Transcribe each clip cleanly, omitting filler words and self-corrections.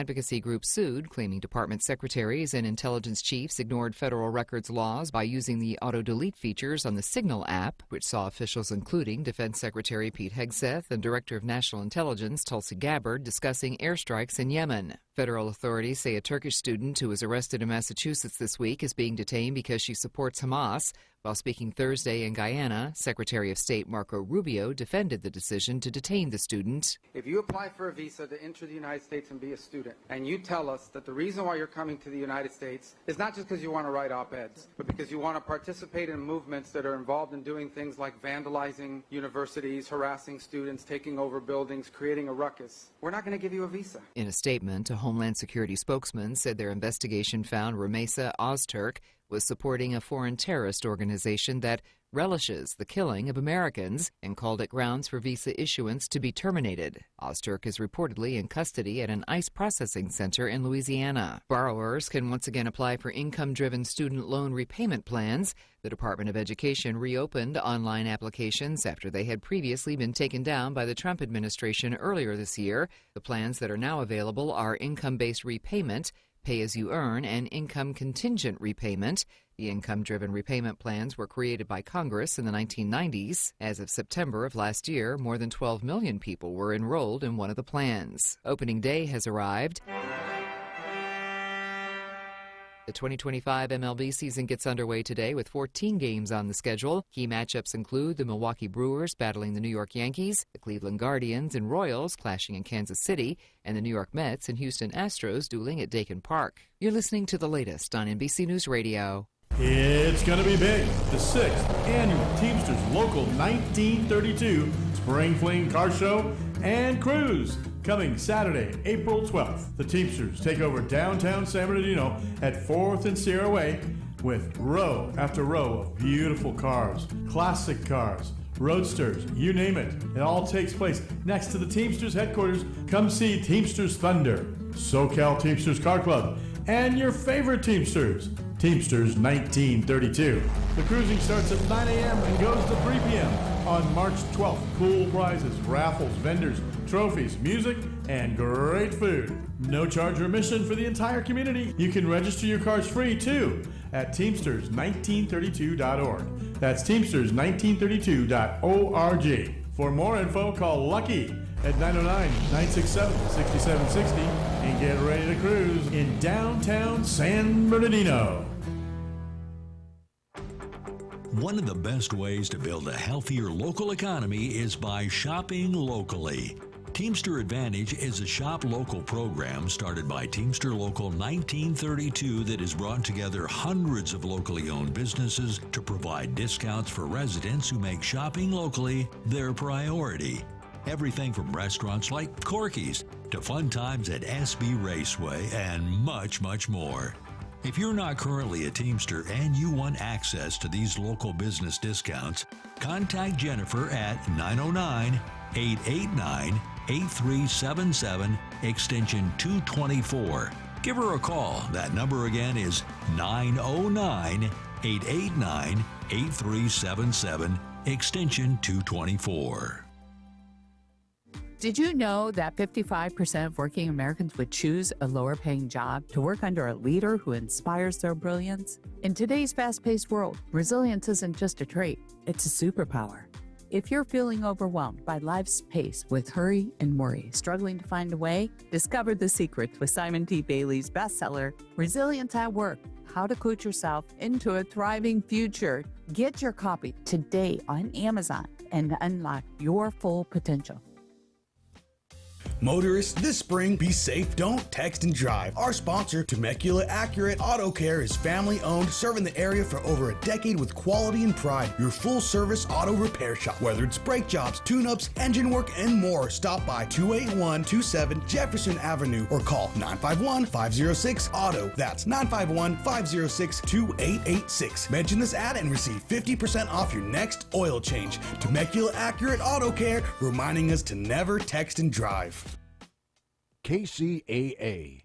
advocacy group sued, claiming department secretaries and intelligence chiefs ignored federal records laws by using the auto-delete features on the Signal app, which saw officials including Defense Secretary Pete Hegseth and Director of National Intelligence Tulsi Gabbard discussing airstrikes in Yemen. Federal authorities say a Turkish student who was arrested in Massachusetts this week is being detained because she supports Hamas. While speaking Thursday in Guyana, Secretary of State Marco Rubio defended the decision to detain the student. If you apply for a visa to enter the United States and be a student, and you tell us that the reason why you're coming to the United States is not just because you want to write op-eds, but because you want to participate in movements that are involved in doing things like vandalizing universities, harassing students, taking over buildings, creating a ruckus, we're not going to give you a visa. In a statement, a Homeland Security spokesman said their investigation found Rumeysa Ozturk was supporting a foreign terrorist organization that relishes the killing of Americans and called it grounds for visa issuance to be terminated. Ozturk is reportedly in custody at an ICE processing center in Louisiana. Borrowers can once again apply for income-driven student loan repayment plans. The Department of Education reopened online applications after they had previously been taken down by the Trump administration earlier this year. The plans that are now available are income-based repayment, pay-as-you-earn, and income-contingent repayment. The income-driven repayment plans were created by Congress in the 1990s. As of September of last year, more than 12 million people were enrolled in one of the plans. Opening day has arrived. The 2025 MLB season gets underway today with 14 games on the schedule. Key matchups include the Milwaukee Brewers battling the New York Yankees, the Cleveland Guardians and Royals clashing in Kansas City, and the New York Mets and Houston Astros dueling at Dakin Park. You're listening to the latest on NBC News Radio. It's going to be big. The 6th Annual Teamsters Local 1932 Spring Fling Car Show and Cruise. Coming Saturday, April 12th, the Teamsters take over downtown San Bernardino at 4th and Sierra Way with row after row of beautiful cars, classic cars, roadsters, you name it. It all takes place next to the Teamsters headquarters. Come see Teamsters Thunder, SoCal Teamsters Car Club, and your favorite Teamsters, Teamsters 1932. The cruising starts at 9 a.m. and goes to 3 p.m. on March 12th. Cool prizes, raffles, vendors, trophies, music, and great food. No charge or admission for the entire community. You can register your cars free, too, at Teamsters1932.org. That's Teamsters1932.org. For more info, call Lucky at 909-967-6760 and get ready to cruise in downtown San Bernardino. One of the best ways to build a healthier local economy is by shopping locally. Teamster Advantage is a shop local program started by Teamster Local 1932 that has brought together hundreds of locally owned businesses to provide discounts for residents who make shopping locally their priority. Everything from restaurants like Corky's to fun times at SB Raceway and much, much more. If you're not currently a Teamster and you want access to these local business discounts, contact Jennifer at 909-889-8377, extension 224. Give her a call. That number again is 909-889-8377, extension 224. Did you know that 55% of working Americans would choose a lower-paying job to work under a leader who inspires their brilliance? In today's fast-paced world, resilience isn't just a trait, it's a superpower. If you're feeling overwhelmed by life's pace with hurry and worry, struggling to find a way, discover the secret with Simon T. Bailey's bestseller, Resilience at Work: How to Coach Yourself into a Thriving Future. Get your copy today on Amazon and unlock your full potential. Motorists, this spring, be safe, don't text and drive. Our sponsor, Temecula Accurate Auto Care, is family-owned, serving the area for over a decade with quality and pride. Your full-service auto repair shop. Whether it's brake jobs, tune-ups, engine work, and more, stop by 28127 Jefferson Avenue or call 951-506-AUTO. That's 951-506-2886. Mention this ad and receive 50% off your next oil change. Temecula Accurate Auto Care, reminding us to never text and drive. KCAA.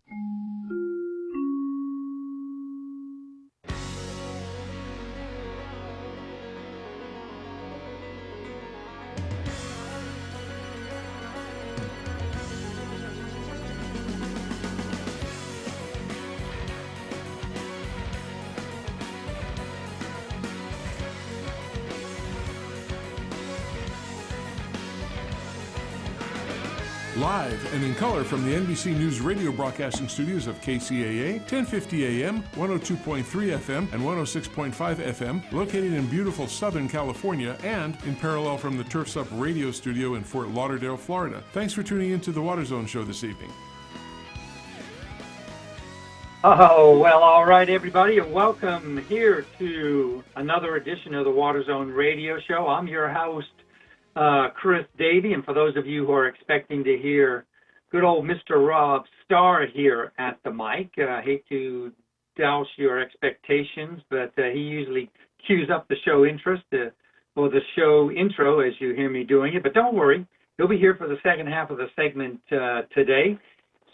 Live and in color from the NBC News radio broadcasting studios of KCAA, 1050 AM, 102.3 FM, and 106.5 FM, located in beautiful Southern California, and in parallel from the Turfs Up radio studio in Fort Lauderdale, Florida. Thanks for tuning in to the Water Zone Show this evening. Oh, well, all right, everybody, and welcome here to another edition of the Water Zone Radio Show. I'm your host, Chris Davey, and for those of you who are expecting to hear good old Mr. Rob Starr here at the mic, I hate to douse your expectations, but he usually cues up the show or the show intro as you hear me doing it. But don't worry, he'll be here for the second half of the segment today.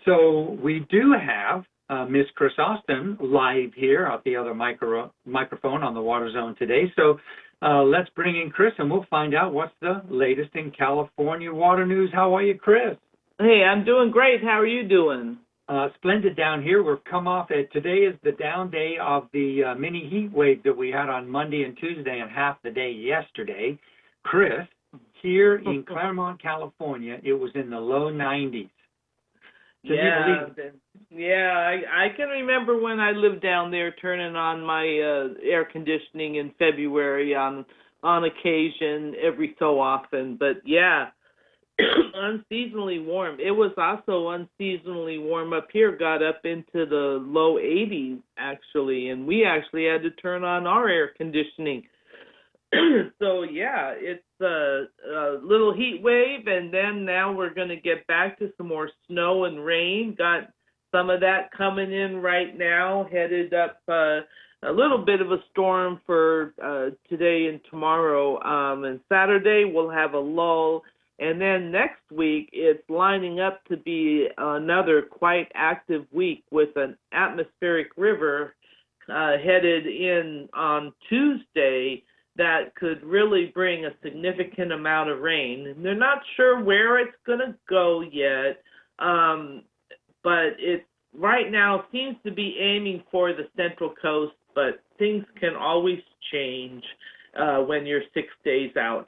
So we do have Miss Chris Austin live here at the other microphone on the Water Zone today. So let's bring in Chris, and we'll find out what's the latest in California water news. How are you, Chris? Hey, I'm doing great. How are you doing? Splendid down here. We've come off it. Today is the down day of the mini heat wave that we had on Monday and Tuesday and half the day yesterday. Chris, here in Claremont, California, it was in the low 90s. Can you believe it? Yeah, I can remember when I lived down there turning on my air conditioning in February on occasion, every so often. But yeah, unseasonably warm. It was also unseasonably warm up here, got up into the low 80s, actually, and we actually had to turn on our air conditioning. So, yeah, it's a little heat wave, and then now we're going to get back to some more snow and rain. Got some of that coming in right now, headed up a little bit of a storm for today and tomorrow. And Saturday we'll have a lull. And then next week it's lining up to be another quite active week with an atmospheric river headed in on Tuesday that could really bring a significant amount of rain. And they're not sure where it's going to go yet, but it right now seems to be aiming for the Central Coast, but things can always change when you're 6 days out.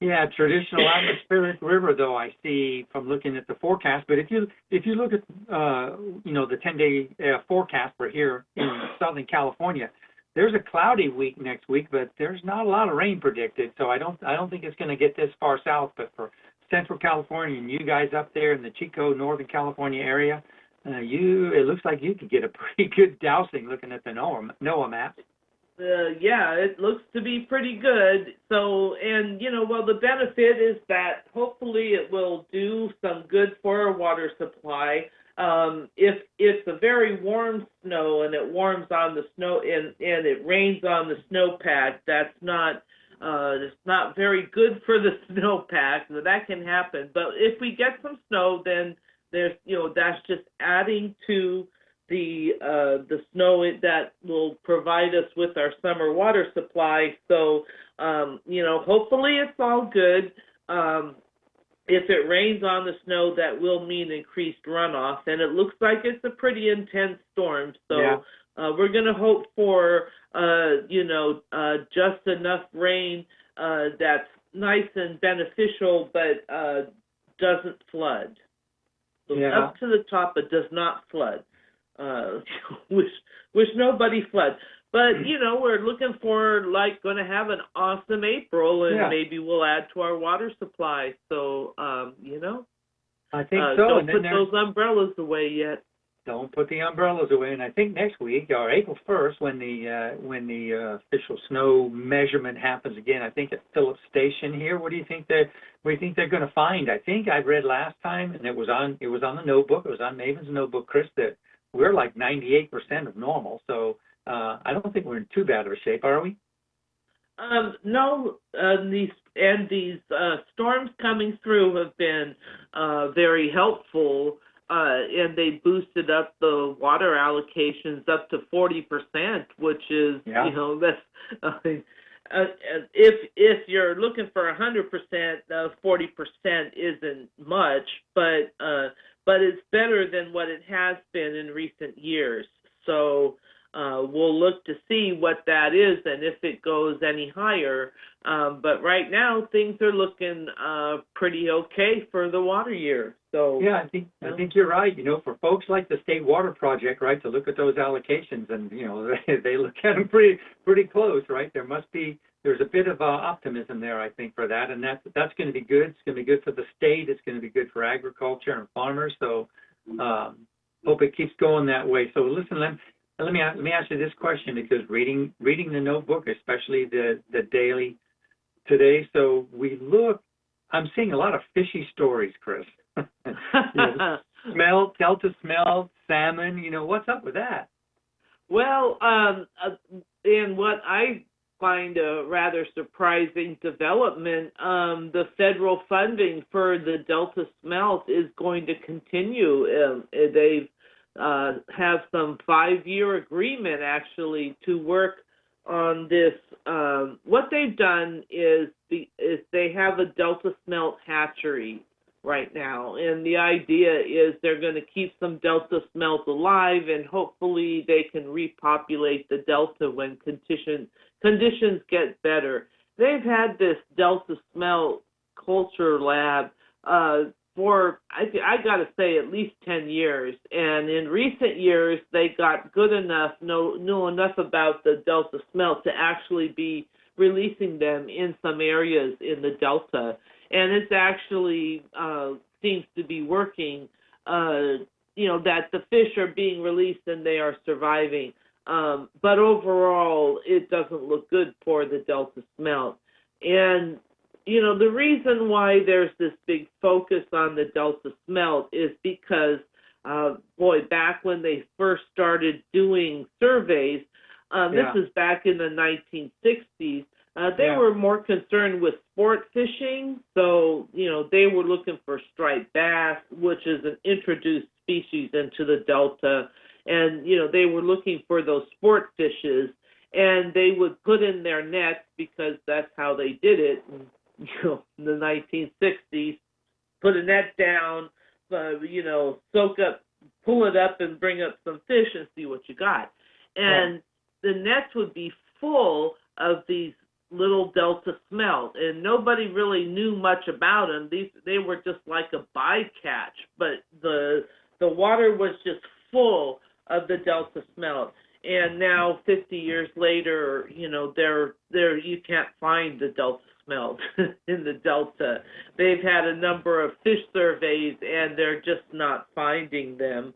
Yeah, traditional atmospheric river, though, I see from looking at the forecast. But if you look at the 10-day forecast for here in Southern California, there's a cloudy week next week, but there's not a lot of rain predicted. So I don't think it's going to get this far south. But for Central California and you guys up there in the Chico, Northern California area, it looks like you could get a pretty good dousing looking at the NOAA map. Yeah, it looks to be pretty good. So, and, the benefit is that hopefully it will do some good for our water supply. If it's a very warm snow and it warms on the snow and it rains on the snowpack, that's not it's not very good for the snowpack. So that can happen. But if we get some snow, then there's that's just adding to the snow that will provide us with our summer water supply. So hopefully it's all good. If it rains on the snow, that will mean increased runoff, and it looks like it's a pretty intense storm. So we're going to hope for, just enough rain that's nice and beneficial, but doesn't flood. So up to the top, it does not flood. Wish nobody floods. But, we're looking for, going to have an awesome April, and maybe we'll add to our water supply. So, I think so. Don't put those umbrellas away yet. Don't put the umbrellas away. And I think next week, or April 1st, when the official snow measurement happens again, I think at Phillips Station here, what do you think they're going to find? I think I read last time, and it was on the notebook, it was on Maven's notebook, Chris, that we're like 98% of normal. So, I don't think we're in too bad of a shape, are we? No, these storms coming through have been very helpful, and they boosted up the water allocations up to 40%, which is that's if you're looking for 100%, 40% isn't much, but it's better than what it has been in recent years. So we'll look to see what that is and if it goes any higher. But right now, things are looking pretty okay for the water year. So yeah, I think you're right. For folks like the State Water Project, right, to look at those allocations, and they look at them pretty close, right? There's a bit of optimism there, I think, for that, and that's going to be good. It's going to be good for the state. It's going to be good for agriculture and farmers. So hope it keeps going that way. So listen, let me ask you this question, because reading the notebook, especially the daily today. So I'm seeing a lot of fishy stories, Chris. Delta smelt, salmon. What's up with that? Well, and what I find a rather surprising development, the federal funding for the Delta smelt is going to continue. They've have some 5-year agreement actually to work on this. What they've done is they have a Delta smelt hatchery right now, and the idea is they're going to keep some Delta smelt alive, and hopefully they can repopulate the Delta when conditions get better. They've had this Delta smelt culture lab for, I got to say, at least 10 years. And in recent years, they got good enough, know enough about the Delta smelt to actually be releasing them in some areas in the Delta. And it's actually seems to be working, that the fish are being released and they are surviving. But overall, it doesn't look good for the Delta smelt. And the reason why there's this big focus on the Delta smelt is because, back when they first started doing surveys, this is back in the 1960s, they were more concerned with sport fishing. So, they were looking for striped bass, which is an introduced species into the Delta. And, they were looking for those sport fishes, and they would put in their nets because that's how they did it. In the 1960s, put a net down, soak up, pull it up and bring up some fish and see what you got. And the nets would be full of these little Delta smelt, and nobody really knew much about them. They were just like a bycatch, but the water was just full of the Delta smelt. And now, 50 years later, you can't find the Delta smelt in the Delta. They've had a number of fish surveys, and they're just not finding them.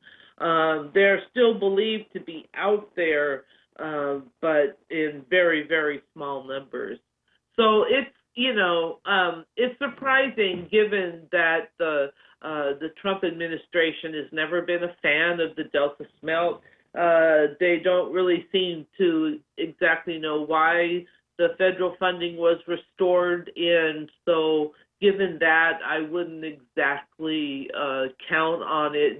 They're still believed to be out there, but in very, very small numbers. So it's it's surprising, given that the Trump administration has never been a fan of the Delta smelt. They don't really seem to exactly know why the federal funding was restored, and so given that, I wouldn't exactly count on it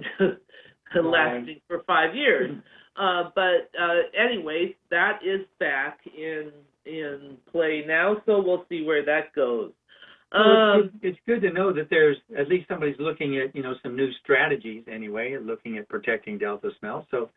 lasting for 5 years. But anyways, that is back in play now, so we'll see where that goes. It's good to know that there's at least somebody's looking at some new strategies anyway, looking at protecting Delta smelt. So.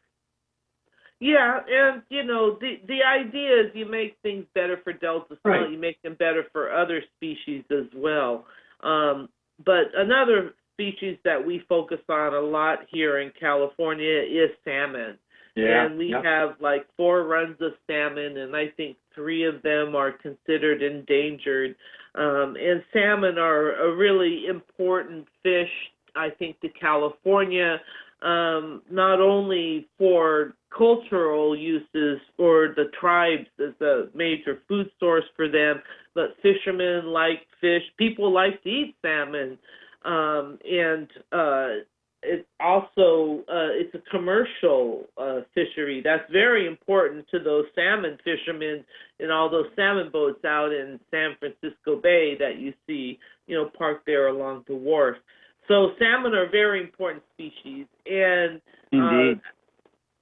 Yeah, and the idea is you make things better for Delta smelt, you make them better for other species as well. But another species that we focus on a lot here in California is salmon. Yeah, and we have like 4 runs of salmon, and I think 3 of them are considered endangered. And salmon are a really important fish, I think, to California, not only for cultural uses for the tribes as a major food source for them, but fishermen like fish. People like to eat salmon. And it's also it's a commercial fishery that's very important to those salmon fishermen and all those salmon boats out in San Francisco Bay that you see, parked there along the wharf. So salmon are a very important species, and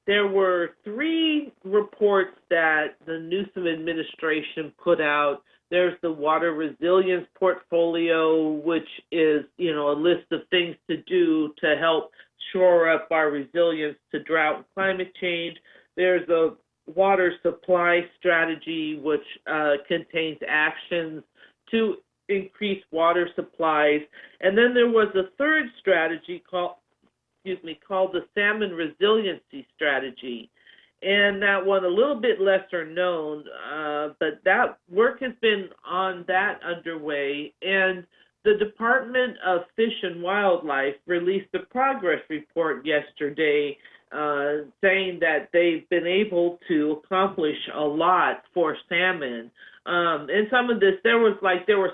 there were 3 reports that the Newsom administration put out. There's the Water Resilience Portfolio, which is, a list of things to do to help shore up our resilience to drought and climate change. There's a water supply strategy, which contains actions to increase water supplies. And then there was a third strategy called the salmon resiliency strategy. And that one a little bit lesser known, but that work has been on that underway. And the Department of Fish and Wildlife released a progress report yesterday saying that they've been able to accomplish a lot for salmon. And some of this, there were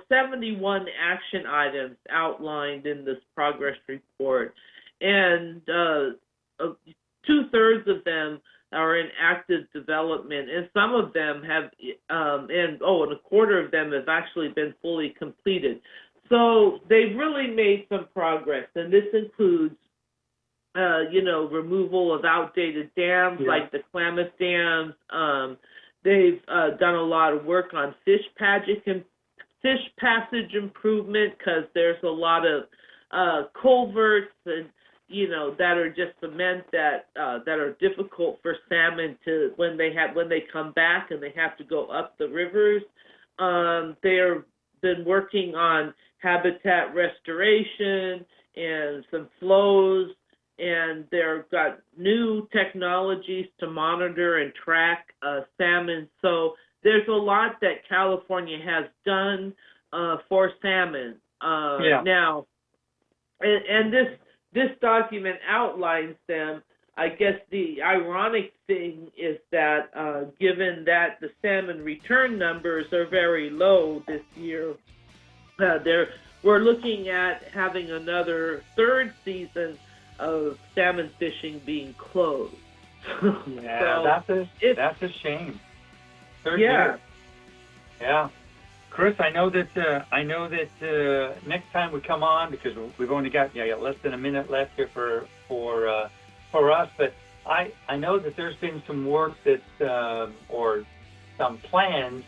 71 action items outlined in this progress report, and 2/3 of them are in active development, and some of them have, and a quarter of them have actually been fully completed. So they've really made some progress, and this includes, removal of outdated dams like the Klamath dams. They've done a lot of work on fish passage improvement, because there's a lot of culverts and that are just cement that are difficult for salmon to when they come back and they have to go up the rivers. They've been working on habitat restoration and some flows, and they've got new technologies to monitor and track salmon. So there's a lot that California has done for salmon now, and this document outlines them. I guess the ironic thing is that given that the salmon return numbers are very low this year, we're looking at having another third season of salmon fishing being closed. Yeah, so that's a shame. Third year. Yeah. Chris, I know that next time we come on, because we've only got less than a minute left here for us, but I know that there's been some work that or some plans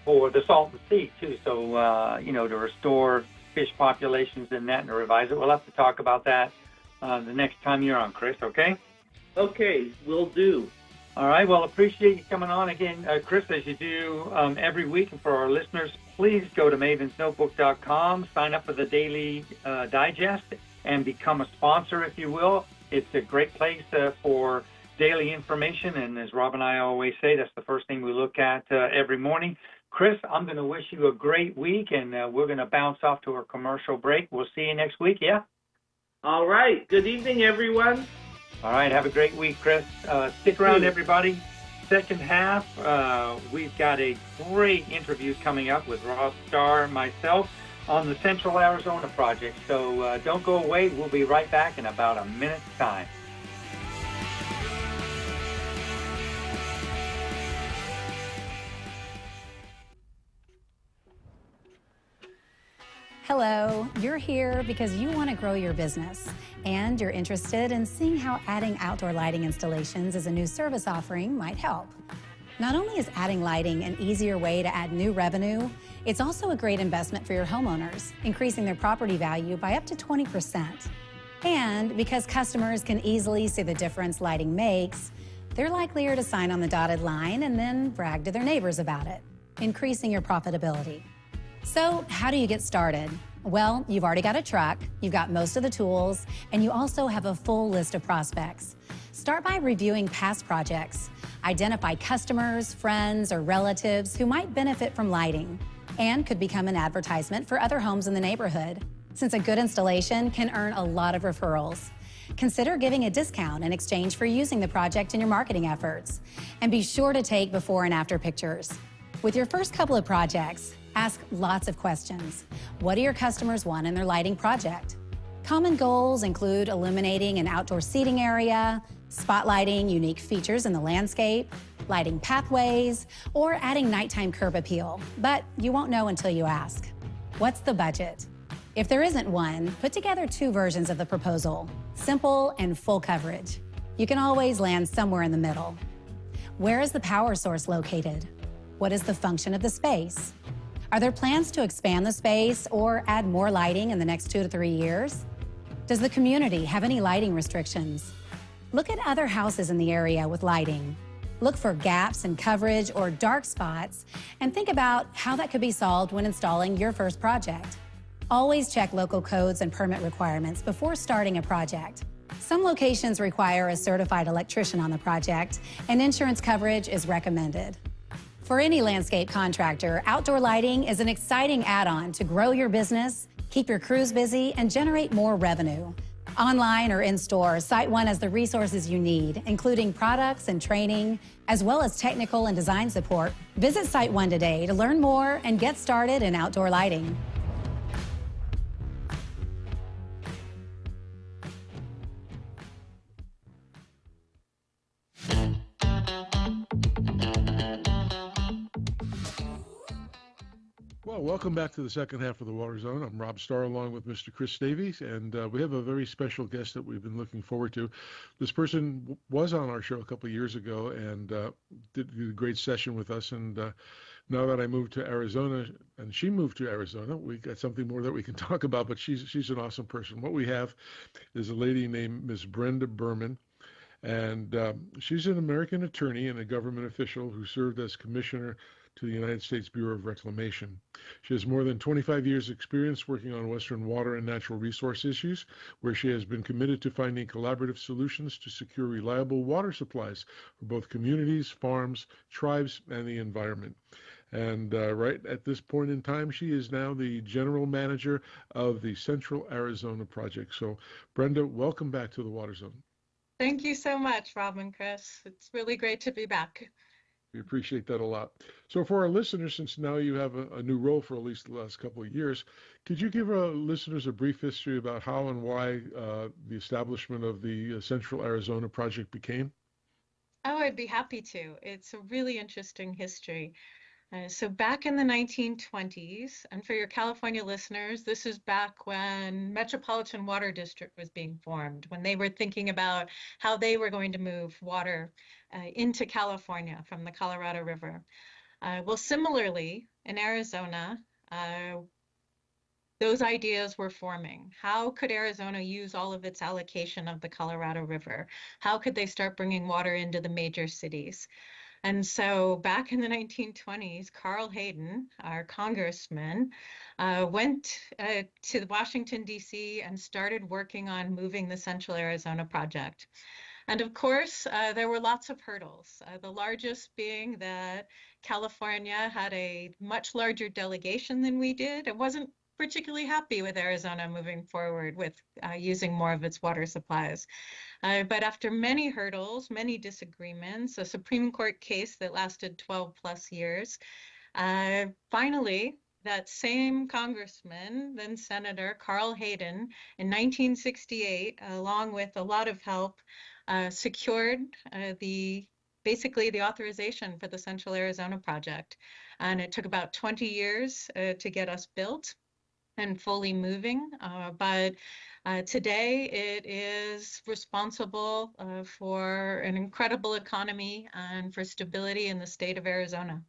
for the Salton Sea too. So to restore fish populations in that and to revise it. We'll have to talk about that the next time you're on, Chris. Okay? Okay, will do. All right. Well, appreciate you coming on again, Chris, as you do every week. And for our listeners, please go to mavensnotebook.com, sign up for the Daily Digest, and become a sponsor, if you will. It's a great place for daily information. And as Rob and I always say, that's the first thing we look at every morning. Chris, I'm going to wish you a great week, and we're going to bounce off to our commercial break. We'll see you next week, yeah? All right. Good evening, everyone. All right, have a great week, Chris. Stick around, everybody. Second half, we've got a great interview coming up with Rob Starr and myself on the Central Arizona project. So don't go away. We'll be right back in about a minute's time. Hello, you're here because you want to grow your business and you're interested in seeing how adding outdoor lighting installations as a new service offering might help. Not only is adding lighting an easier way to add new revenue, it's also a great investment for your homeowners, increasing their property value by up to 20%. And because customers can easily see the difference lighting makes, they're likelier to sign on the dotted line and then brag to their neighbors about it, increasing your profitability. So how do you get started? Well, you've already got a truck, you've got most of the tools, and you also have a full list of prospects. Start by reviewing past projects. Identify customers, friends, or relatives who might benefit from lighting and could become an advertisement for other homes in the neighborhood. Since a good installation can earn a lot of referrals, consider giving a discount in exchange for using the project in your marketing efforts. And be sure to take before and after pictures. With your first couple of projects, ask lots of questions. What do your customers want in their lighting project? Common goals include illuminating an outdoor seating area, spotlighting unique features in the landscape, lighting pathways, or adding nighttime curb appeal. But you won't know until you ask. What's the budget? If there isn't one, put together two versions of the proposal, simple and full coverage. You can always land somewhere in the middle. Where is the power source located? What is the function of the space? Are there plans to expand the space or add more lighting in the next 2 to 3 years? Does the community have any lighting restrictions? Look at other houses in the area with lighting. Look for gaps in coverage or dark spots and think about how that could be solved when installing your first project. Always check local codes and permit requirements before starting a project. Some locations require a certified electrician on the project, and insurance coverage is recommended. For any landscape contractor, outdoor lighting is an exciting add-on to grow your business, keep your crews busy, and generate more revenue. Online or in-store, SiteOne has the resources you need, including products and training, as well as technical and design support. Visit SiteOne today to learn more and get started in outdoor lighting. Well, welcome back to the second half of the Water Zone. I'm Rob Starr along with Mr. Chris Davies, and we have a very special guest that we've been looking forward to. This person was on our show a couple of years ago and did a great session with us, and now that I moved to Arizona and she moved to Arizona, we got something more that we can talk about, but she's an awesome person. What we have is a lady named Miss Brenda Berman, and she's an American attorney and a government official who served as commissioner to the United States Bureau of Reclamation. She has more than 25 years' experience working on Western water and natural resource issues, where she has been committed to finding collaborative solutions to secure reliable water supplies for both communities, farms, tribes, and the environment. And right at this point in time, she is now the general manager of the Central Arizona Project. So, Brenda, welcome back to the Water Zone. Thank you so much, Rob and Chris. It's really great to be back. We appreciate that a lot. So for our listeners, since now you have a new role for at least the last couple of years, could you give our listeners a brief history about how and why the establishment of the Central Arizona Project became? Oh, I'd be happy to. It's a really interesting history. So back in the 1920s, and for your California listeners, this is back when Metropolitan Water District was being formed, when they were thinking about how they were going to move water into California from the Colorado River. Well, similarly, in Arizona, those ideas were forming. How could Arizona use all of its allocation of the Colorado River? How could they start bringing water into the major cities? And so back in the 1920s, Carl Hayden, our congressman, went to Washington, D.C. and started working on moving the Central Arizona Project. And of course, there were lots of hurdles, the largest being that California had a much larger delegation than we did. It wasn't particularly happy with Arizona moving forward with using more of its water supplies. But after many hurdles, many disagreements, a Supreme Court case that lasted 12 plus years, finally, that same congressman, then Senator Carl Hayden, in 1968, along with a lot of help, secured basically the authorization for the Central Arizona Project. And it took about 20 years to get us built and fully moving, but today it is responsible for an incredible economy and for stability in the state of Arizona.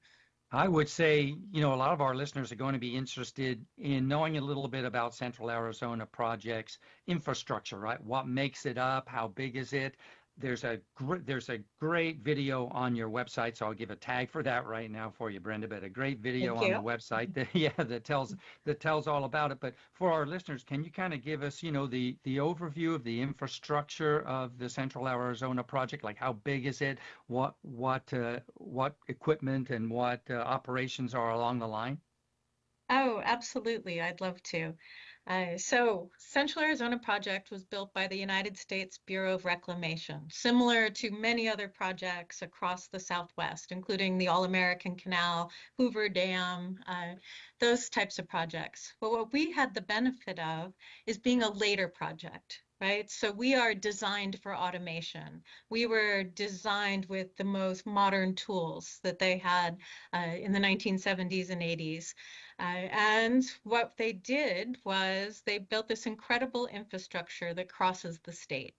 I would say, a lot of our listeners are going to be interested in knowing a little bit about Central Arizona Project's infrastructure, right? What makes it up? How big is it? There's a great video on your website, so I'll give a tag for that right now for you, Brenda. But a great video on the website that tells all about it. But for our listeners, can you kind of give us, the overview of the infrastructure of the Central Arizona Project? Like, how big is it? What equipment and what operations are along the line? Oh, absolutely. I'd love to. So Central Arizona Project was built by the United States Bureau of Reclamation, similar to many other projects across the Southwest, including the All-American Canal, Hoover Dam, those types of projects. But what we had the benefit of is being a later project, right? So we are designed for automation. We were designed with the most modern tools that they had in the 1970s and 80s. And what they did was they built this incredible infrastructure that crosses the state.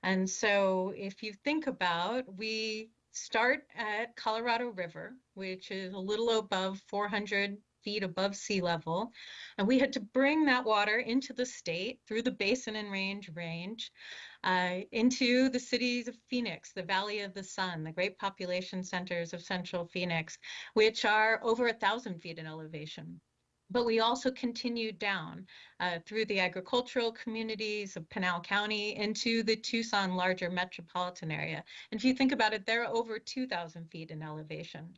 And so if you think about, we start at Colorado River, which is a little above 400 feet above sea level. And we had to bring that water into the state through the Basin and Range into the cities of Phoenix, the Valley of the Sun, the great population centers of central Phoenix, which are over 1,000 feet in elevation. But we also continued down through the agricultural communities of Pinal County into the Tucson larger metropolitan area. And if you think about it, they're over 2,000 feet in elevation.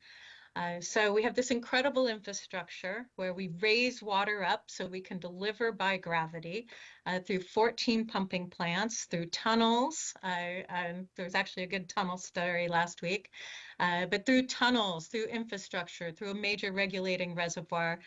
So we have this incredible infrastructure where we raise water up so we can deliver by gravity through 14 pumping plants, through tunnels. There was actually a good tunnel story last week, but through tunnels, through infrastructure, through a major regulating reservoir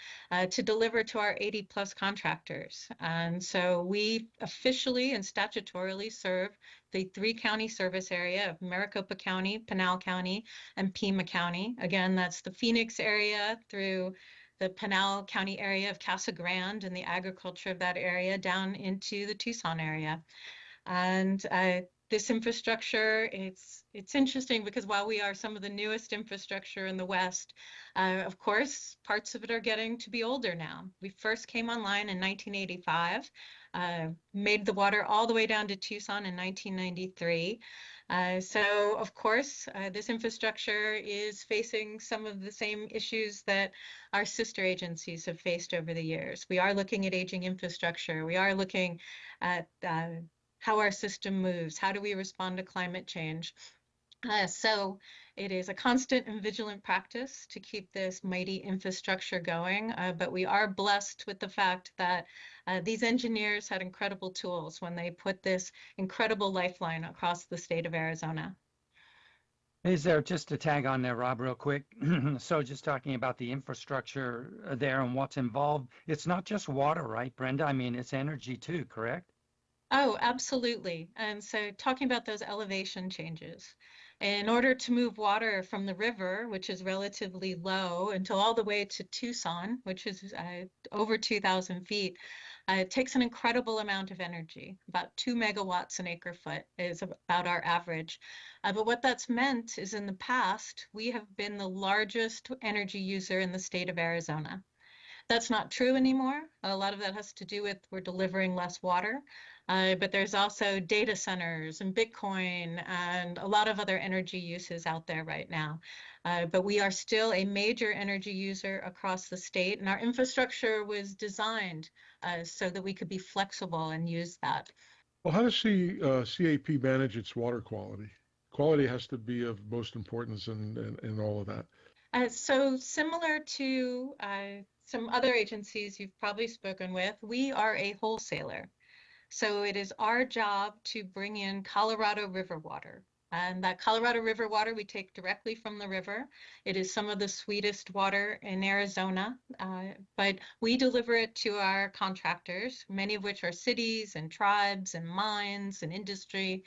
to deliver to our 80 plus contractors. And so we officially and statutorily serve the 3-county service area of Maricopa County, Pinal County, and Pima County. Again, that's the Phoenix area through the Pinal County area of Casa Grande and the agriculture of that area down into the Tucson area. And this infrastructure, it's interesting because while we are some of the newest infrastructure in the West, of course, parts of it are getting to be older now. We first came online in 1985, made the water all the way down to Tucson in 1993. So, of course, this infrastructure is facing some of the same issues that our sister agencies have faced over the years. We are looking at aging infrastructure. We are looking at how our system moves, how do we respond to climate change. So it is a constant and vigilant practice to keep this mighty infrastructure going, but we are blessed with the fact that these engineers had incredible tools when they put this incredible lifeline across the state of Arizona. Is there, just to tag on there, Rob, real quick? So just talking about the infrastructure there and what's involved, it's not just water, right, Brenda? I mean, it's energy too, correct? Oh, absolutely. And so talking about those elevation changes, in order to move water from the river, which is relatively low, until all the way to Tucson, which is over 2,000 feet, it takes an incredible amount of energy. About 2 megawatts an acre foot is about our average. But what that's meant is in the past, we have been the largest energy user in the state of Arizona. That's not true anymore. A lot of that has to do with we're delivering less water, but there's also data centers and Bitcoin and a lot of other energy uses out there right now. But we are still a major energy user across the state, and our infrastructure was designed so that we could be flexible and use that. Well, how does CAP manage its water quality? Quality has to be of most importance in all of that. So similar to some other agencies you've probably spoken with, we are a wholesaler. So it is our job to bring in Colorado River water. And that Colorado River water we take directly from the river. It is some of the sweetest water in Arizona, but we deliver it to our contractors, many of which are cities and tribes and mines and industry.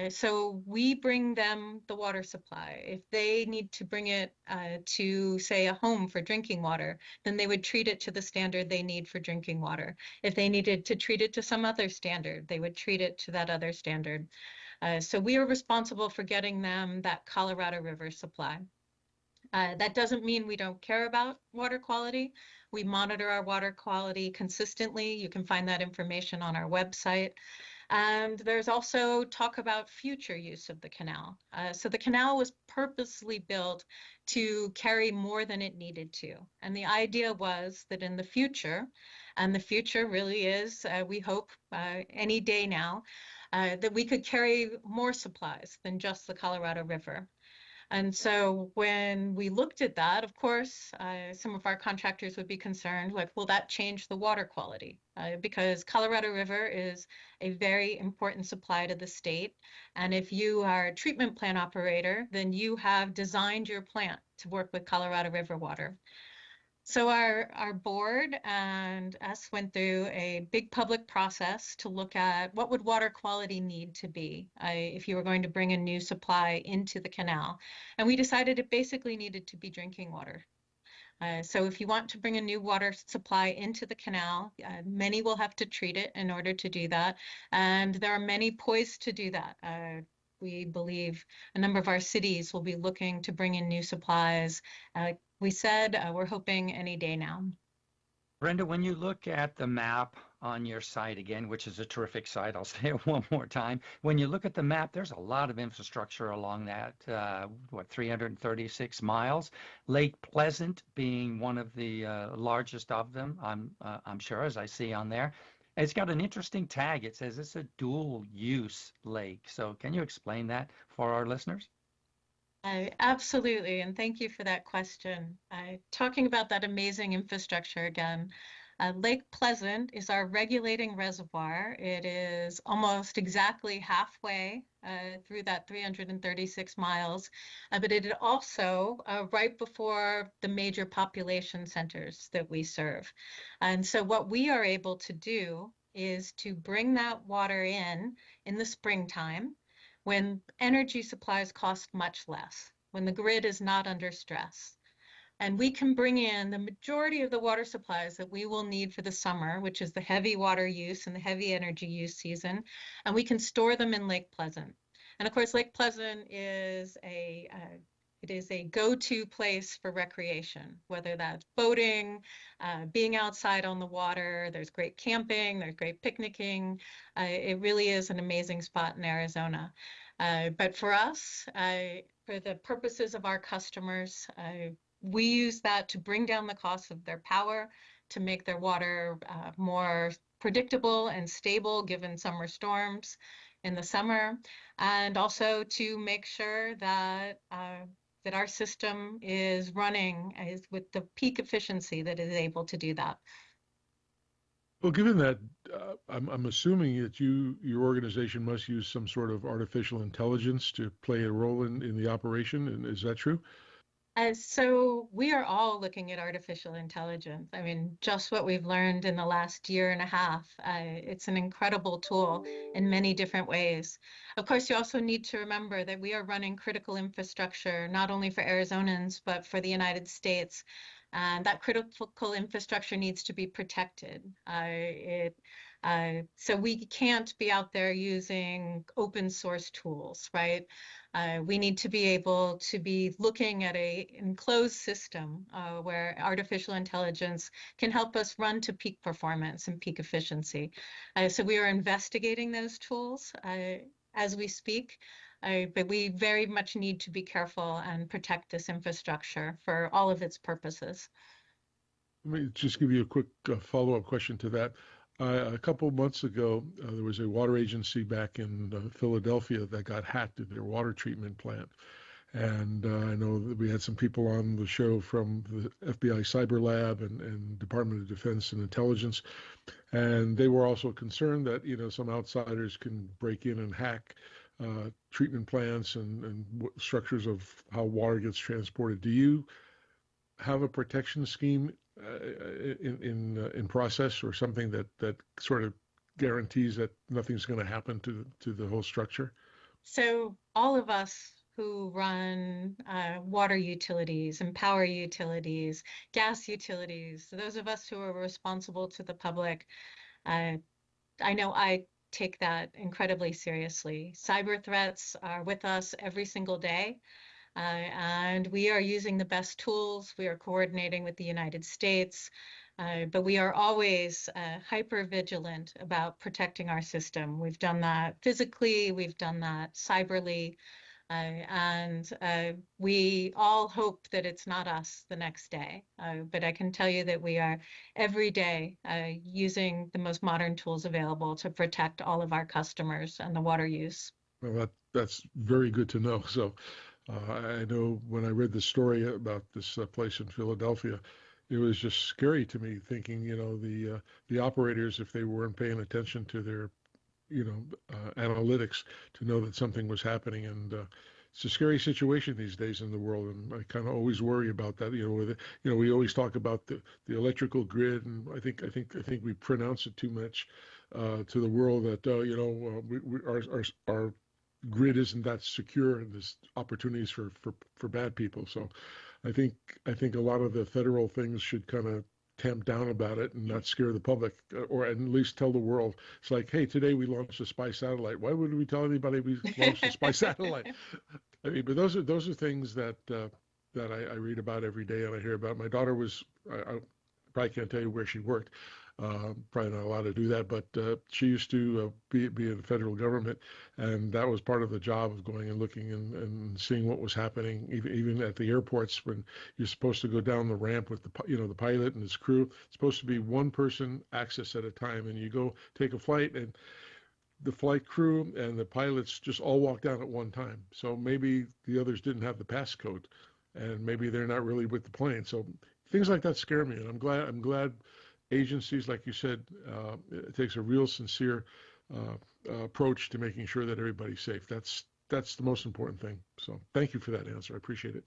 So we bring them the water supply. If they need to bring it to, say, a home for drinking water, then they would treat it to the standard they need for drinking water. If they needed to treat it to some other standard, they would treat it to that other standard. So we are responsible for getting them that Colorado River supply. That doesn't mean we don't care about water quality. We monitor our water quality consistently. You can find that information on our website. And there's also talk about future use of the canal. So the canal was purposely built to carry more than it needed to. And the idea was that in the future, and the future really is, we hope, any day now, that we could carry more supplies than just the Colorado River. And so when we looked at that, of course, some of our contractors would be concerned, like, will that change the water quality? Because Colorado River is a very important supply to the state. And if you are a treatment plant operator, then you have designed your plant to work with Colorado River water. So our board and us went through a big public process to look at what would water quality need to be if you were going to bring a new supply into the canal. And we decided it basically needed to be drinking water. So if you want to bring a new water supply into the canal, many will have to treat it in order to do that. And there are many poised to do that. We believe a number of our cities will be looking to bring in new supplies. We said we're hoping any day now. Brenda, when you look at the map on your site again, which is a terrific site, I'll say it one more time. When you look at the map, there's a lot of infrastructure along that, 336 miles. Lake Pleasant being one of the largest of them, I'm sure, as I see on there. It's got an interesting tag. It says it's a dual use lake. So can you explain that for our listeners? Absolutely, and thank you for that question. Talking about that amazing infrastructure again, Lake Pleasant is our regulating reservoir. It is almost exactly halfway through that 336 miles, but it is also right before the major population centers that we serve. And so what we are able to do is to bring that water in the springtime when energy supplies cost much less, when the grid is not under stress. And we can bring in the majority of the water supplies that we will need for the summer, which is the heavy water use and the heavy energy use season, and we can store them in Lake Pleasant. And of course, Lake Pleasant is it is a go-to place for recreation, whether that's boating, being outside on the water. There's great camping, there's great picnicking. It really is an amazing spot in Arizona. But for us, for the purposes of our customers, we use that to bring down the cost of their power, to make their water more predictable and stable given summer storms in the summer, and also to make sure that that our system is running with the peak efficiency that is able to do that. Well, given that, I'm assuming that your organization must use some sort of artificial intelligence to play a role in the operation. And is that true? So we are all looking at artificial intelligence. I mean, just what we've learned in the last year and a half. It's an incredible tool in many different ways. Of course, you also need to remember that we are running critical infrastructure, not only for Arizonans, but for the United States. And that critical infrastructure needs to be protected. So we can't be out there using open source tools, right? We need to be able to be looking at an enclosed system where artificial intelligence can help us run to peak performance and peak efficiency. So we are investigating those tools as we speak, but we very much need to be careful and protect this infrastructure for all of its purposes. Let me just give you a quick follow-up question to that. A couple of months ago, there was a water agency back in Philadelphia that got hacked at their water treatment plant. And I know that we had some people on the show from the FBI Cyber Lab and Department of Defense and Intelligence. And they were also concerned that, some outsiders can break in and hack treatment plants and structures of how water gets transported. Do you have a protection scheme in process, or something that sort of guarantees that nothing's going to happen to the whole structure? So all of us who run water utilities and power utilities, gas utilities, those of us who are responsible to the public, I know I take that incredibly seriously. Cyber threats are with us every single day. And we are using the best tools. We are coordinating with the United States, but we are always hyper vigilant about protecting our system. We've done that physically, we've done that cyberly, and we all hope that it's not us the next day. But I can tell you that we are every day using the most modern tools available to protect all of our customers and the water use. Well, that's very good to know. So I know when I read the story about this place in Philadelphia, it was just scary to me, thinking, the operators, if they weren't paying attention to their, analytics, to know that something was happening. And it's a scary situation these days in the world, and I kind of always worry about that. We always talk about the electrical grid, and I think we pronounce it too much to the world that our grid isn't that secure, and there's opportunities for bad people. So I think a lot of the federal things should kind of tamp down about it and not scare the public, or at least tell the world. It's like, hey, today we launched a spy satellite. Why would we tell anybody we launched a spy satellite? I mean, but those are things that I read about every day and I hear about. My daughter was, I probably can't tell you where she worked. Probably not allowed to do that, but she used to be in the federal government, and that was part of the job of going and looking and seeing what was happening, even at the airports when you're supposed to go down the ramp with the pilot and his crew. It's supposed to be one person access at a time, and you go take a flight, and the flight crew and the pilots just all walk down at one time. So maybe the others didn't have the passcode, and maybe they're not really with the plane. So things like that scare me, and I'm glad agencies, like you said, it takes a real sincere approach to making sure that everybody's safe. That's the most important thing. So thank you for that answer. I appreciate it.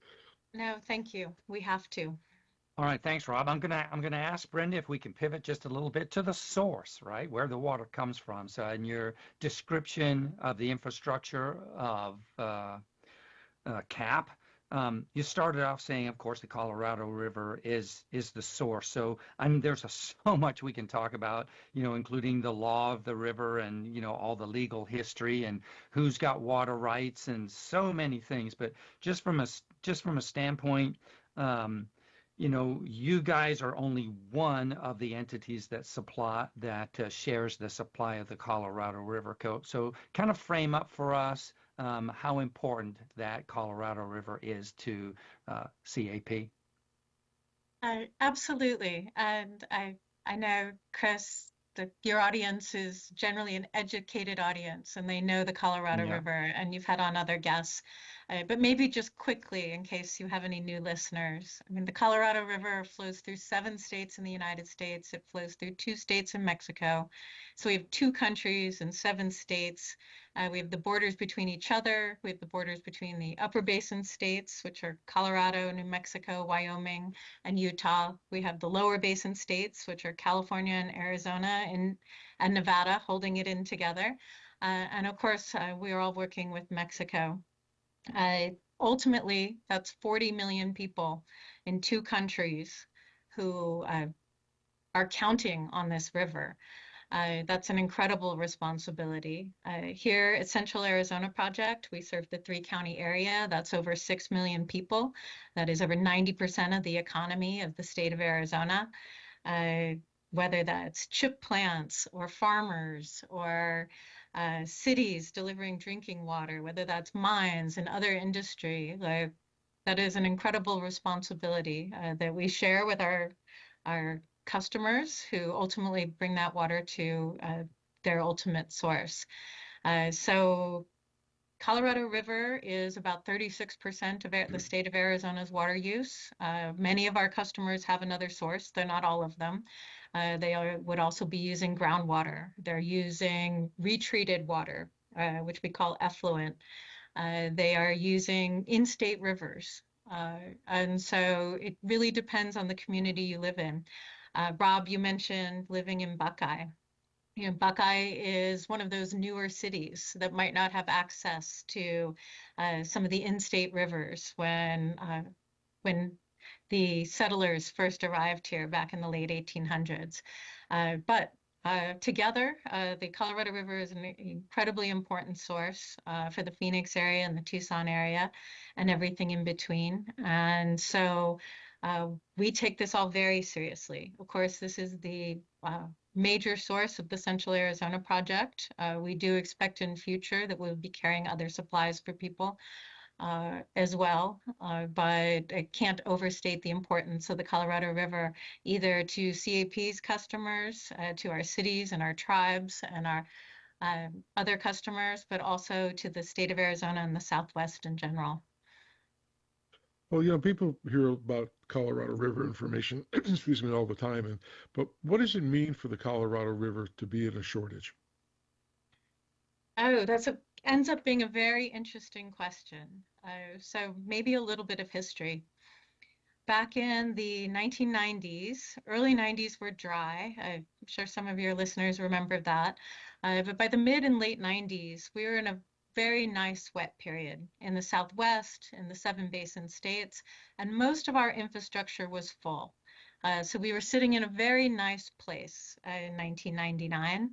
No, thank you. We have to. All right, thanks, Rob. I'm gonna ask Brenda if we can pivot just a little bit to the source, right, where the water comes from. So, in your description of the infrastructure of CAP, you started off saying, of course, the Colorado River is the source. So, I mean, there's so much we can talk about, including the law of the river and all the legal history and who's got water rights and so many things. But just from a standpoint. You guys are only one of the entities that shares the supply of the Colorado River. So kind of frame up for us how important that Colorado River is to CAP. Absolutely. And I know, Chris, your audience is generally an educated audience and they know the Colorado River, and you've had on other guests. But maybe just quickly, in case you have any new listeners, I mean, the Colorado River flows through 7 states in the United States. It flows through 2 states in Mexico. So we have 2 countries and 7 states. We have the borders between each other. We have the borders between the upper basin states, which are Colorado, New Mexico, Wyoming, and Utah. We have the lower basin states, which are California and Arizona and Nevada, holding it in together. And of course, we are all working with Mexico. Ultimately, that's 40 million people in 2 countries who are counting on this river. That's an incredible responsibility. Here at Central Arizona Project, we serve the 3-county area. That's over 6 million people. That is over 90% of the economy of the state of Arizona. Whether that's chip plants or farmers or cities delivering drinking water, whether that's mines and other industry, that is an incredible responsibility that we share with our customers who ultimately bring that water to their ultimate source. So Colorado River is about 36% of the state of Arizona's water use. Many of our customers have another source. They're not all of them. They would also be using groundwater. They're using retreated water, which we call effluent. They are using in-state rivers. And so it really depends on the community you live in. Rob, you mentioned living in Buckeye. Buckeye is one of those newer cities that might not have access to some of the in-state rivers when the settlers first arrived here back in the late 1800s. But together, the Colorado River is an incredibly important source for the Phoenix area and the Tucson area and everything in between. And so we take this all very seriously. Of course, this is the major source of the Central Arizona Project. We do expect in future that we'll be carrying other supplies for people as well, but I can't overstate the importance of the Colorado River either to CAP's customers, to our cities and our tribes and our other customers, but also to the state of Arizona and the Southwest in general. Well, people hear about Colorado River information, excuse me, all the time. But what does it mean for the Colorado River to be in a shortage? Oh, ends up being a very interesting question. So maybe a little bit of history. Back in the 1990s, early 90s were dry. I'm sure some of your listeners remember that. But by the mid and late 90s, we were in a very nice wet period in the Southwest, in the 7 basin states, and most of our infrastructure was full. So we were sitting in a very nice place in 1999.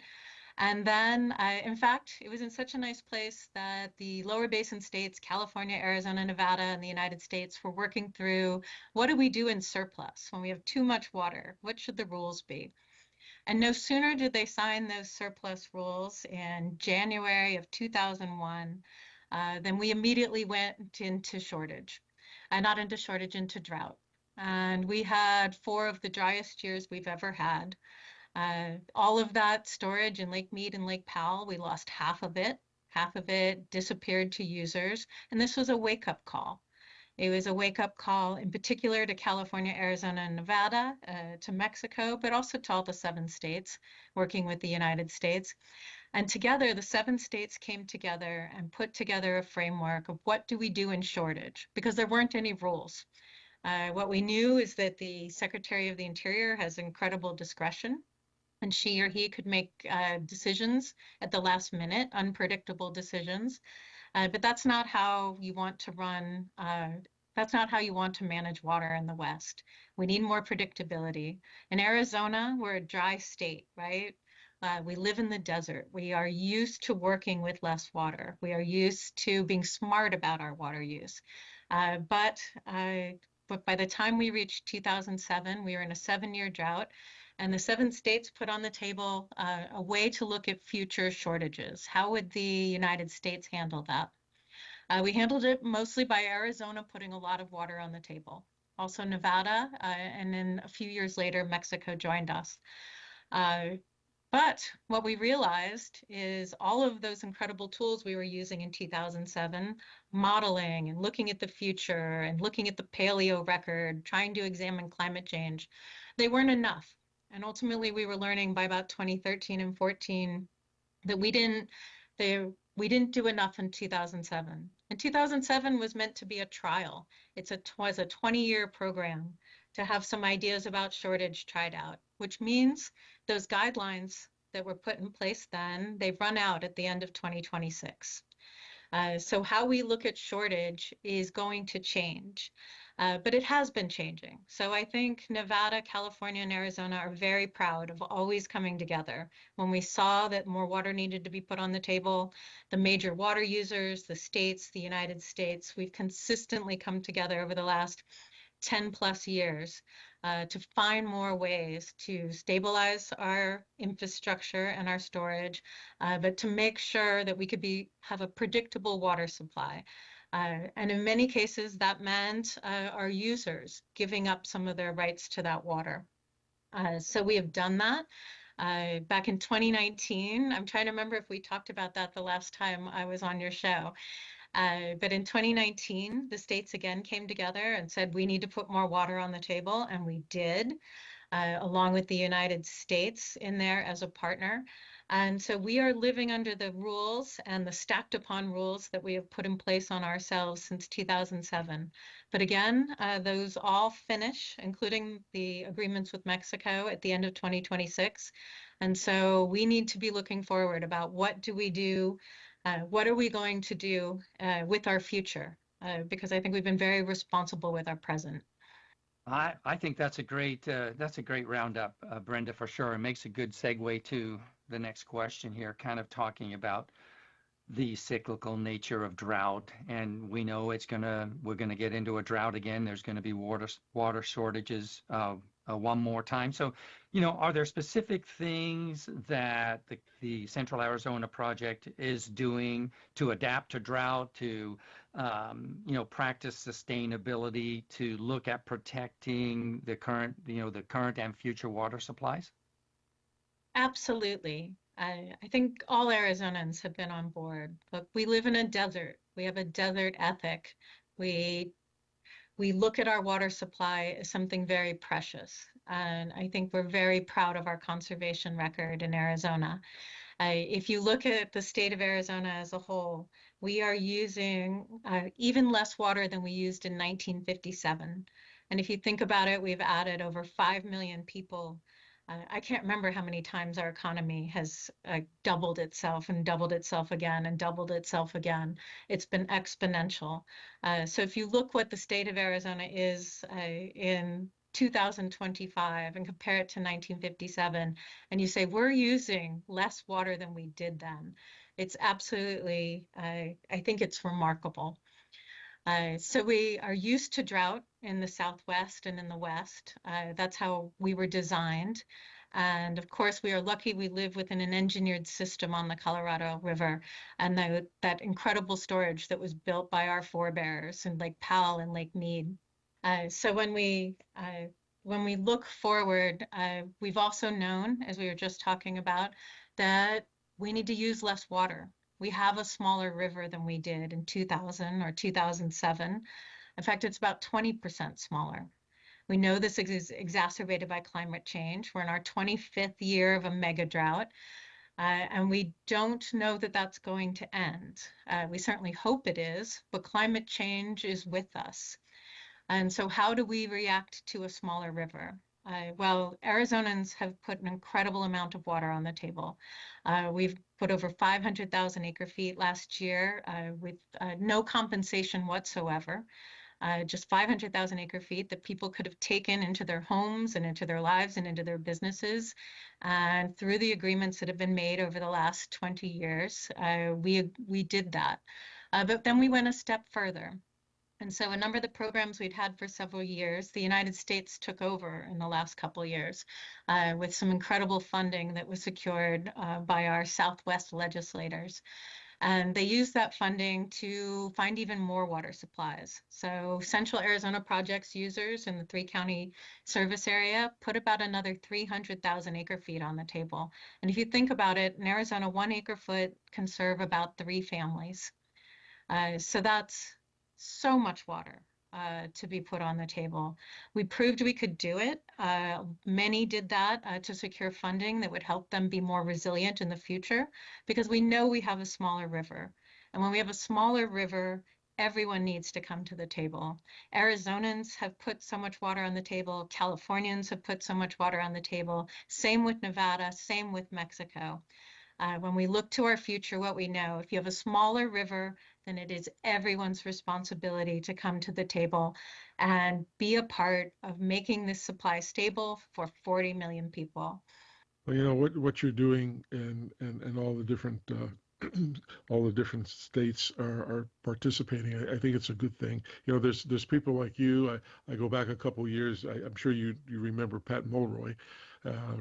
And then, in fact, it was in such a nice place that the lower basin states, California, Arizona, Nevada, and the United States were working through what do we do in surplus when we have too much water? What should the rules be? And no sooner did they sign those surplus rules in January of 2001 than we immediately went into shortage. Not into shortage, into drought. And we had 4 of the driest years we've ever had. All of that storage in Lake Mead and Lake Powell, we lost half of it. Half of it disappeared to users. And this was a wake-up call. It was a wake-up call in particular to California, Arizona, and Nevada, to Mexico, but also to all the 7 states working with the United States. And together, the 7 states came together and put together a framework of what do we do in shortage, because there weren't any rules. What we knew is that the Secretary of the Interior has incredible discretion, and she or he could make decisions at the last minute, unpredictable decisions. But that's not how you want to run, that's not how you want to manage water in the West. We need more predictability. In Arizona, we're a dry state, right? We live in the desert. We are used to working with less water. We are used to being smart about our water use. But by the time we reached 2007, we were in a 7-year drought. And the 7 states put on the table a way to look at future shortages. How would the United States handle that? We handled it mostly by Arizona putting a lot of water on the table. Also Nevada, and then a few years later, Mexico joined us. But what we realized is all of those incredible tools we were using in 2007, modeling and looking at the future and looking at the paleo record, trying to examine climate change, they weren't enough. And ultimately, we were learning by about 2013 and 14 that we didn't do enough in 2007. And 2007 was meant to be a trial. It was a 20-year program to have some ideas about shortage tried out, which means those guidelines that were put in place then, they've run out at the end of 2026. So how we look at shortage is going to change. But it has been changing. So I think Nevada, California, and Arizona are very proud of always coming together. When we saw that more water needed to be put on the table, the major water users, the states, the United States, we've consistently come together over the last 10 plus years to find more ways to stabilize our infrastructure and our storage, but to make sure that we could have a predictable water supply. And in many cases, that meant our users giving up some of their rights to that water. So we have done that. Back in 2019, I'm trying to remember if we talked about that the last time I was on your show. But in 2019, the states again came together and said, we need to put more water on the table, and we did, along with the United States in there as a partner. And so we are living under the rules and the stacked upon rules that we have put in place on ourselves since 2007. But again, those all finish, including the agreements with Mexico at the end of 2026. And so we need to be looking forward about what do we do, what are we going to do with our future? Because I think we've been very responsible with our present. I think that's a great roundup, Brenda, for sure. It makes a good segue to the next question here, kind of talking about the cyclical nature of drought. And we know we're gonna get into a drought again. There's going to be water shortages one more time. So, are there specific things that the Central Arizona Project is doing to adapt to drought, to practice sustainability, to look at protecting the current and future water supplies? Absolutely. I think all Arizonans have been on board. Look, we live in a desert. We have a desert ethic. We look at our water supply as something very precious. And I think we're very proud of our conservation record in Arizona. If you look at the state of Arizona as a whole, we are using even less water than we used in 1957. And if you think about it, we've added over 5 million people. I can't remember how many times our economy has doubled itself and doubled itself again and doubled itself again. It's been exponential. So if you look what the state of Arizona is in 2025 and compare it to 1957, and you say we're using less water than we did then, it's absolutely, I think it's remarkable. So we are used to drought in the Southwest and in the West. That's how we were designed. And of course, we are lucky we live within an engineered system on the Colorado River and that incredible storage that was built by our forebears in Lake Powell and Lake Mead. So when we look forward, we've also known, as we were just talking about, that we need to use less water. We have a smaller river than we did in 2000 or 2007. In fact, it's about 20% smaller. We know this is exacerbated by climate change. We're in our 25th year of a mega drought, and we don't know that that's going to end. We certainly hope it is, but climate change is with us. And so how do we react to a smaller river? Well, Arizonans have put an incredible amount of water on the table. We've put over 500,000 acre feet last year with no compensation whatsoever. Just 500,000 acre feet that people could have taken into their homes and into their lives and into their businesses. And through the agreements that have been made over the last 20 years, we did that. But then we went a step further. And so a number of the programs we'd had for several years, the United States took over in the last couple of years with some incredible funding that was secured by our Southwest legislators. And they used that funding to find even more water supplies. So Central Arizona Project's users in the 3-county service area put about another 300,000 acre feet on the table. And if you think about it, in Arizona, 1 acre foot can serve about 3 families. So that's so much water to be put on the table. We proved we could do it. Many did that to secure funding that would help them be more resilient in the future, because we know we have a smaller river. And when we have a smaller river, everyone needs to come to the table. Arizonans have put so much water on the table. Californians have put so much water on the table. Same with Nevada, same with Mexico. When we look to our future, what we know, if you have a smaller river, then it is everyone's responsibility to come to the table and be a part of making this supply stable for 40 million people. Well, you know what you're doing, and all the different all the different states are participating. I think it's a good thing. You know, there's people like you. I go back a couple of years. I'm sure you remember Pat Mulroy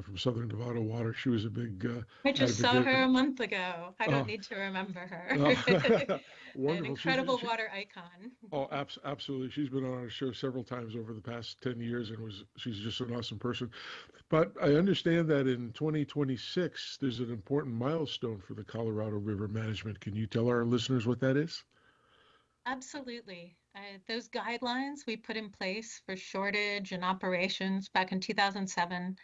from Southern Nevada Water. She was a big. I just saw her a month ago. I don't need to remember her. Wonderful. An incredible water icon. Oh, absolutely. She's been on our show several times over the past 10 years, and she's just an awesome person. But I understand that in 2026, there's an important milestone for the Colorado River management. Can you tell our listeners what that is? Absolutely. Those guidelines we put in place for shortage and operations back in 2007,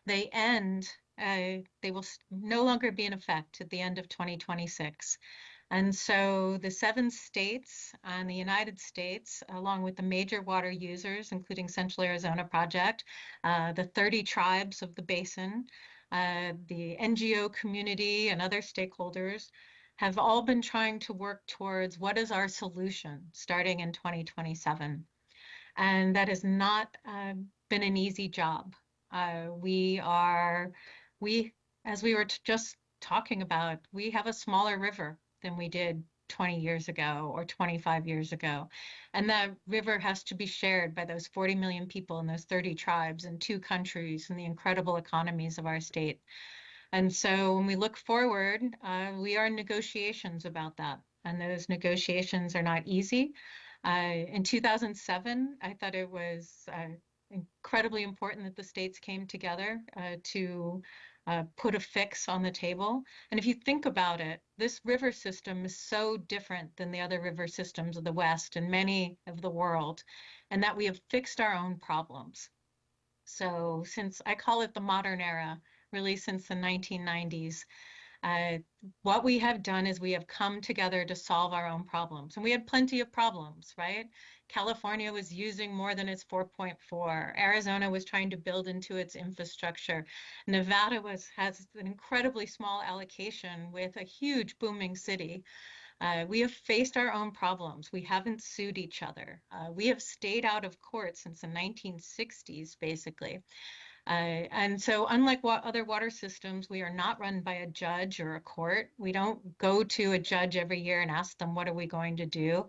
they end, they will no longer be in effect at the end of 2026. And so the 7 states and the United States, along with the major water users, including Central Arizona Project, the 30 tribes of the basin, the NGO community and other stakeholders, have all been trying to work towards what is our solution starting in 2027. And that has not been an easy job. We, as we were just talking about, we have a smaller river than we did 20 years ago or 25 years ago. And that river has to be shared by those 40 million people in those 30 tribes in 2 countries and the incredible economies of our state. And so when we look forward, we are in negotiations about that. And those negotiations are not easy. In 2007, I thought it was incredibly important that the states came together to put a fix on the table. And if you think about it, this river system is so different than the other river systems of the West and many of the world, and that we have fixed our own problems. So since I call it the modern era, really since the 1990s, what we have done is we have come together to solve our own problems. And we had plenty of problems, right? California was using more than its 4.4. Arizona was trying to build into its infrastructure. Nevada has an incredibly small allocation with a huge booming city. We have faced our own problems. We haven't sued each other. We have stayed out of court since the 1960s, basically. And so unlike other water systems, we are not run by a judge or a court. We don't go to a judge every year and ask them, what are we going to do?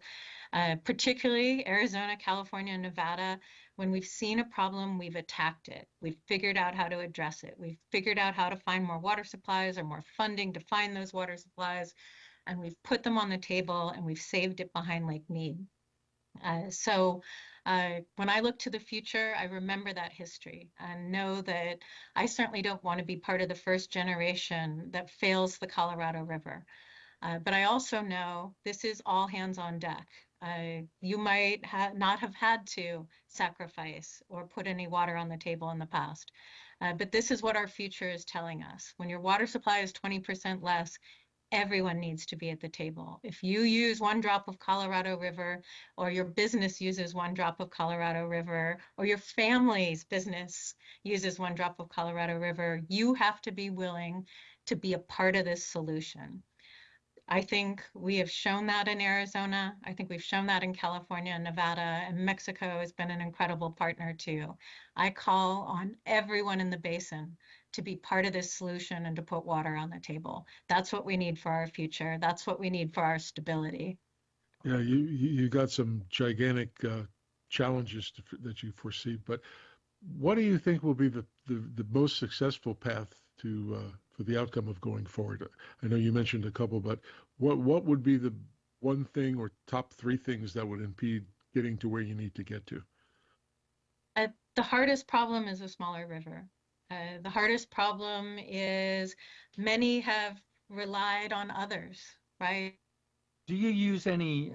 Particularly Arizona, California, and Nevada, when we've seen a problem, we've attacked it. We've figured out how to address it. We've figured out how to find more water supplies or more funding to find those water supplies, and we've put them on the table and we've saved it behind Lake Mead. When I look to the future, I remember that history and know that I certainly don't want to be part of the first generation that fails the Colorado River. But I also know this is all hands on deck. You might not have had to sacrifice or put any water on the table in the past. But this is what our future is telling us. When your water supply is 20% less, everyone needs to be at the table. If you use 1 drop of Colorado River, or your business uses 1 drop of Colorado River, or your family's business uses 1 drop of Colorado River, you have to be willing to be a part of this solution. I think we have shown that in Arizona. I think we've shown that in California and Nevada, and Mexico has been an incredible partner too. I call on everyone in the basin to be part of this solution and to put water on the table. That's what we need for our future. That's what we need for our stability. Yeah, you got some gigantic challenges that you foresee, but what do you think will be the most successful path to for the outcome of going forward? I know you mentioned a couple, but what would be the one thing or top 3 things that would impede getting to where you need to get to? The hardest problem is a smaller river. The hardest problem is many have relied on others, right? Do you use any,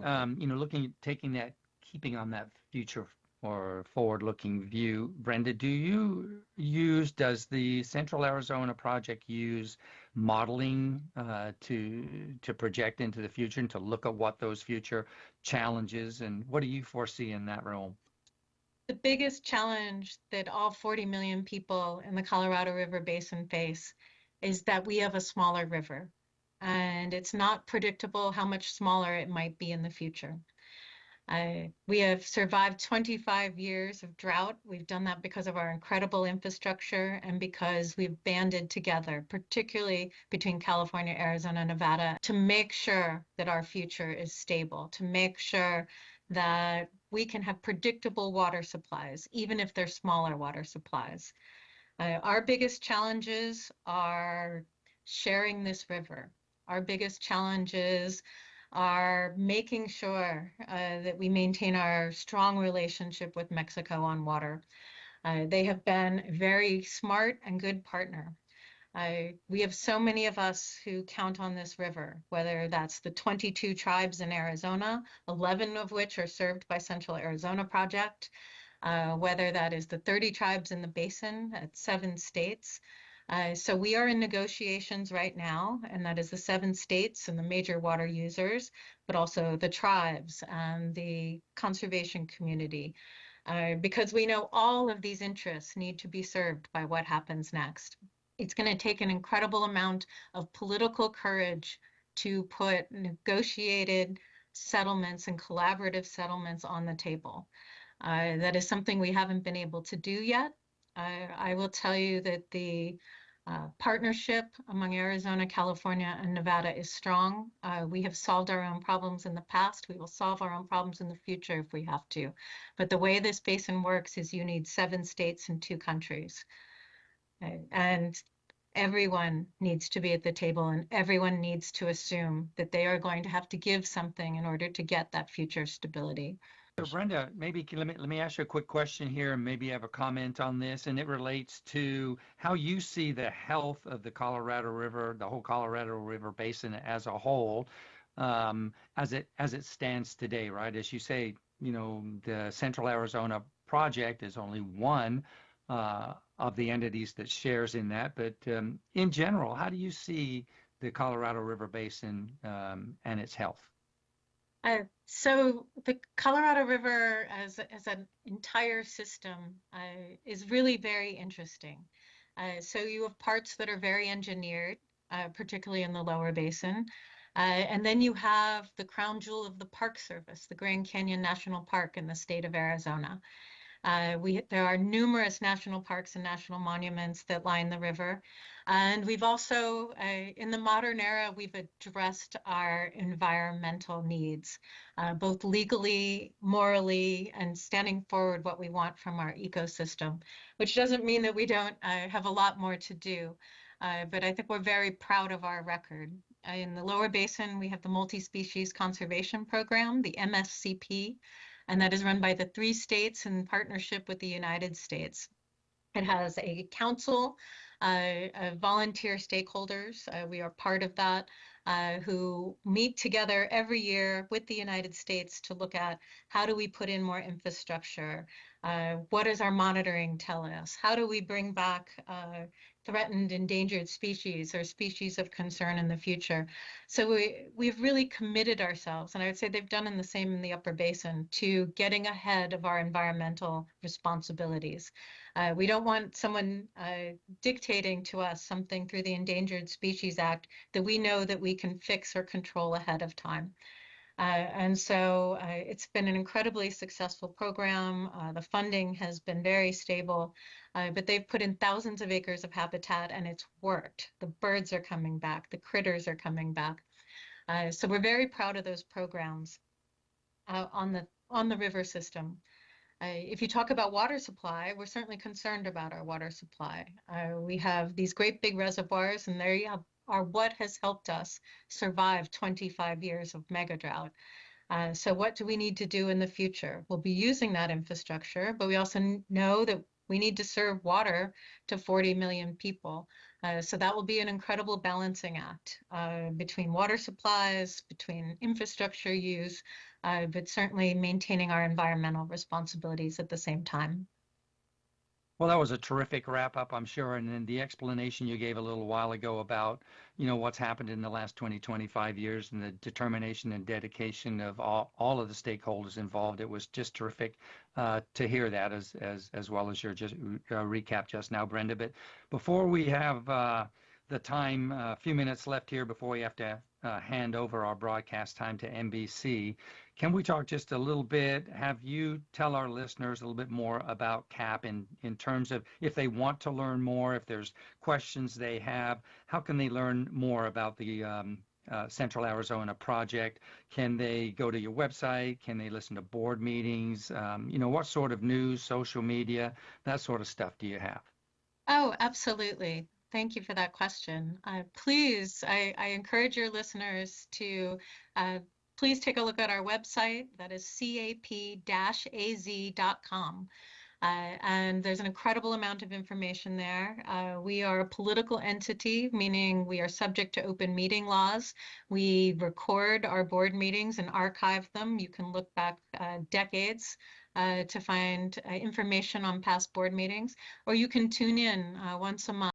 keeping on that future or forward-looking view, Brenda, does the Central Arizona Project use modeling to project into the future and to look at what those future challenges, and what do you foresee in that realm? The biggest challenge that all 40 million people in the Colorado River Basin face is that we have a smaller river, and it's not predictable how much smaller it might be in the future. We have survived 25 years of drought. We've done that because of our incredible infrastructure and because we've banded together, particularly between California, Arizona, Nevada, to make sure that our future is stable, to make sure that we can have predictable water supplies, even if they're smaller water supplies. Our biggest challenges are sharing this river. Our biggest challenges are making sure that we maintain our strong relationship with Mexico on water. They have been a very smart and good partner. We have so many of us who count on this river, whether that's the 22 tribes in Arizona, 11 of which are served by Central Arizona Project, whether that is the 30 tribes in the basin at 7 states. So we are in negotiations right now, and that is the 7 states and the major water users, but also the tribes and the conservation community, because we know all of these interests need to be served by what happens next. It's going to take an incredible amount of political courage to put negotiated settlements and collaborative settlements on the table. That is something we haven't been able to do yet. I will tell you that the partnership among Arizona, California, and Nevada is strong. We have solved our own problems in the past. We will solve our own problems in the future if we have to. But the way this basin works is you need 7 states and 2 countries. And everyone needs to be at the table, and everyone needs to assume that they are going to have to give something in order to get that future stability. So Brenda, maybe let me ask you a quick question here, and maybe you have a comment on this, and it relates to how you see the health of the Colorado River, the whole Colorado River Basin as a whole, as it stands today, right? As you say, the Central Arizona Project is only one of the entities that shares in that, but in general, how do you see the Colorado River Basin and its health? So the Colorado River as an entire system is really very interesting. So you have parts that are very engineered, particularly in the lower basin. And then you have the crown jewel of the Park Service, the Grand Canyon National Park in the state of Arizona. There are numerous national parks and national monuments that line the river. And we've also, in the modern era, we've addressed our environmental needs, both legally, morally, and standing forward what we want from our ecosystem, which doesn't mean that we don't have a lot more to do. But I think we're very proud of our record. In the lower basin, we have the Multi-Species Conservation Program, the MSCP, and that is run by the 3 states in partnership with the United States. It has a council of volunteer stakeholders. We are part of that, who meet together every year with the United States to look at how do we put in more infrastructure? What does our monitoring tell us? How do we bring back threatened endangered species or species of concern in the future? So we've really committed ourselves, and I would say they've done the same in the Upper Basin, to getting ahead of our environmental responsibilities. We don't want someone dictating to us something through the Endangered Species Act that we know that we can fix or control ahead of time. And so it's been an incredibly successful program. The funding has been very stable, but they've put in thousands of acres of habitat, and it's worked. The birds are coming back, the critters are coming back. So we're very proud of those programs on the river system. If you talk about water supply, we're certainly concerned about our water supply. We have these great big reservoirs, and they are what has helped us survive 25 years of mega drought. So what do we need to do in the future? We'll be using that infrastructure, but we also know that we need to serve water to 40 million people. So that will be an incredible balancing act between water supplies, between infrastructure use, but certainly maintaining our environmental responsibilities at the same time. Well, that was a terrific wrap up, I'm sure. And then the explanation you gave a little while ago about, what's happened in the last 20, 25 years and the determination and dedication of all of the stakeholders involved. It was just terrific to hear that as well as your just recap just now, Brenda. But before we have the time, a few minutes left here before we have to hand over our broadcast time to NBC. Can we talk just a little bit, have you tell our listeners a little bit more about CAP in terms of if they want to learn more, if there's questions they have, how can they learn more about the Central Arizona project? Can they go to your website? Can they listen to board meetings? What sort of news, social media, that sort of stuff do you have? Oh, absolutely. Thank you for that question. Please, I encourage your listeners to please take a look at our website. That is cap-az.com. And there's an incredible amount of information there. We are a political entity, meaning we are subject to open meeting laws. We record our board meetings and archive them. You can look back decades to find information on past board meetings, or you can tune in once a month